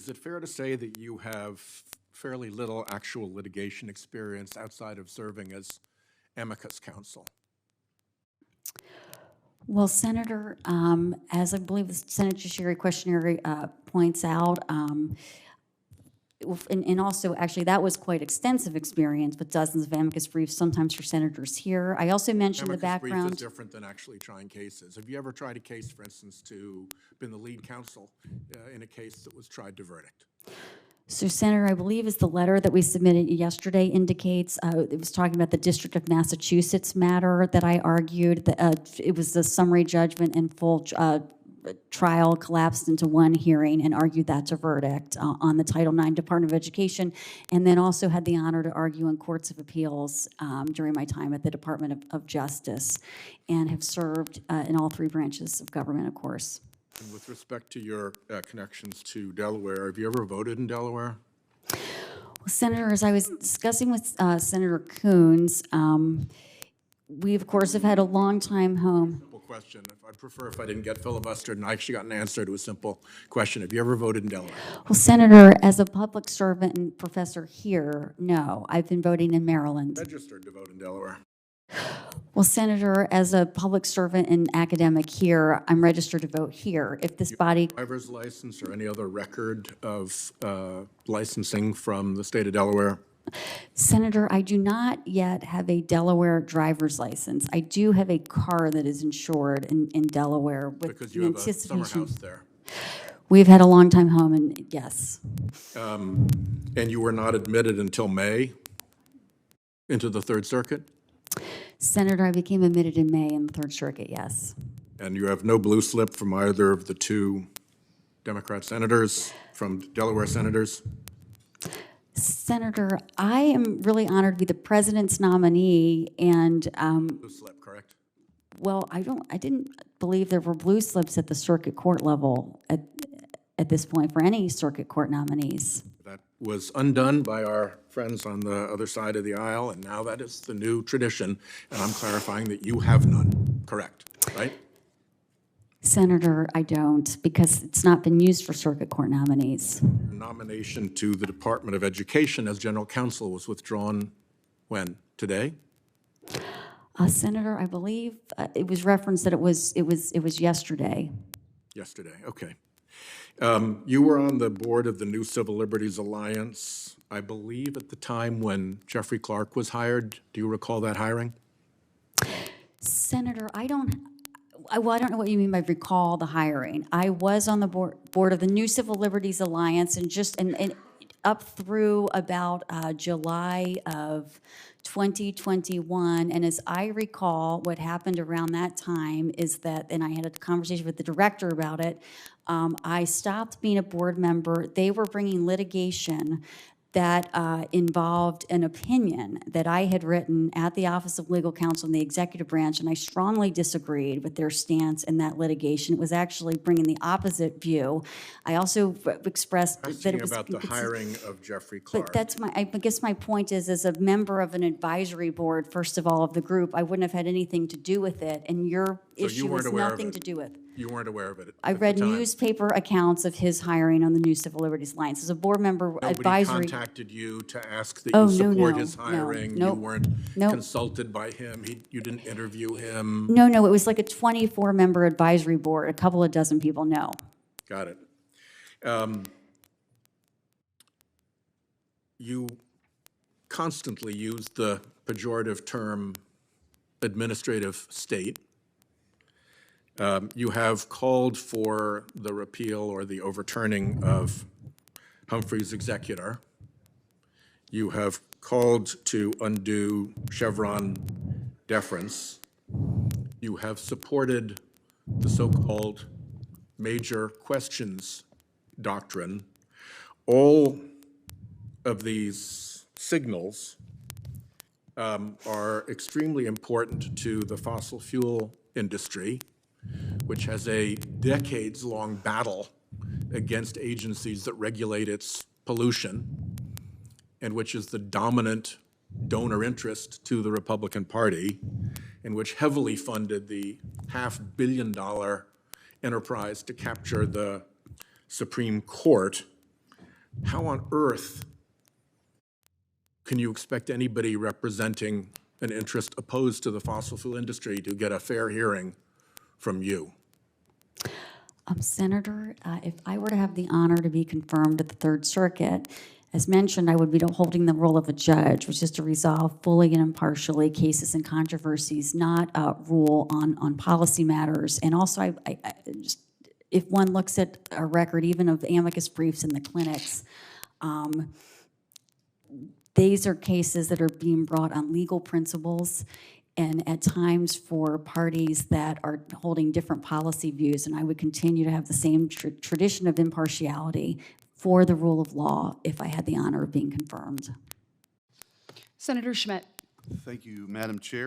Is it fair to say that you have fairly little actual litigation experience outside of serving as amicus counsel? Well, Senator, as I believe the Senate Judiciary Questionnaire points out, and also, actually, that was quite extensive experience with dozens of amicus briefs, sometimes for senators here. I also mentioned the background. Amicus brief is different than actually trying cases. Have you ever tried a case, for instance, to been the lead counsel in a case that was tried to verdict? So, Senator, I believe is the letter that we submitted yesterday indicates, it was talking about the District of Massachusetts matter that I argued. That, it was the summary judgment and full trial collapsed into one hearing, and argued that's a verdict on the Title IX Department of Education, and then also had the honor to argue in courts of appeals during my time at the Department of Justice, and have served in all three branches of government, of course. And with respect to your connections to Delaware, have you ever voted in Delaware? Well, Senator, as I was discussing with Senator Coons, we, of course, have had a long time home. Simple question. I'd prefer if I didn't get filibustered and I actually got an answer to a simple question. Have you ever voted in Delaware? Well, Senator, as a public servant and professor here, no. I've been voting in Maryland. Registered to vote in Delaware. Well, Senator, as a public servant and academic here, I'm registered to vote here. If this body... Driver's license or any other record of licensing from the state of Delaware? Senator, I do not yet have a Delaware driver's license. I do have a car that is insured in Delaware with because you have a summer house there. We've had a long time home, and yes. And you were not admitted until May into the Third Circuit? Senator, I became admitted in May in the Third Circuit, yes. And you have no blue slip from either of the two Democrat senators, from Delaware senators? Senator, I am really honored to be the president's nominee, and Blue slip, correct? well, I didn't believe there were blue slips at the circuit court level at this point for any circuit court nominees. That was undone by our friends on the other side of the aisle, and now that is the new tradition, and I'm clarifying that you have none, correct, right? Senator, I don't, because it's not been used for circuit court nominees. Nomination to the Department of Education as general counsel was withdrawn when? Today? Senator, I believe it was referenced that it was yesterday. Yesterday, okay. You were on the board of the New Civil Liberties Alliance, I believe, at the time when Jeffrey Clark was hired. Do you recall that hiring? Senator, I don't know what you mean by recall the hiring. I was on the board of the New Civil Liberties Alliance, and up through about July of 2021. And as I recall, what happened around that time is that, and I had a conversation with the director about it, I stopped being a board member. They were bringing litigation that involved an opinion that I had written at the Office of Legal Counsel in the executive branch, and I strongly disagreed with their stance in that litigation. It was actually bringing the opposite view. I also expressed that it was about the hiring of Jeffrey Clark. But that's I guess my point is, as a member of an advisory board, first of all, of the group, I wouldn't have had anything to do with it, and your issue was nothing to do with. You weren't aware of it. I read newspaper accounts of his hiring on the New Civil Liberties Alliance as a board member. Nobody contacted you to ask that you support his hiring. You weren't consulted by him. You didn't interview him. No, it was like a 24-member advisory board. A couple of dozen people. No. Got it. You constantly use the pejorative term administrative state. You have called for the repeal or the overturning of Humphrey's executor. You have called to undo Chevron deference. You have supported the so-called major questions doctrine. All of these signals are extremely important to the fossil fuel industry, which has a decades-long battle against agencies that regulate its pollution, and which is the dominant donor interest to the Republican Party, and which heavily funded the $500 million enterprise to capture the Supreme Court how on earth can you expect anybody representing an interest opposed to the fossil fuel industry to get a fair hearing from you? Senator, if I were to have the honor to be confirmed at the Third Circuit, as mentioned, I would be holding the role of a judge, which is to resolve fully and impartially cases and controversies, not rule on policy matters. And also, just, if one looks at a record, even of amicus briefs in the clinics, these are cases that are being brought on legal principles, and at times for parties that are holding different policy views. And I would continue to have the same tradition of impartiality for the rule of law if I had the honor of being confirmed. Senator Schmidt. Thank you, Madam Chair.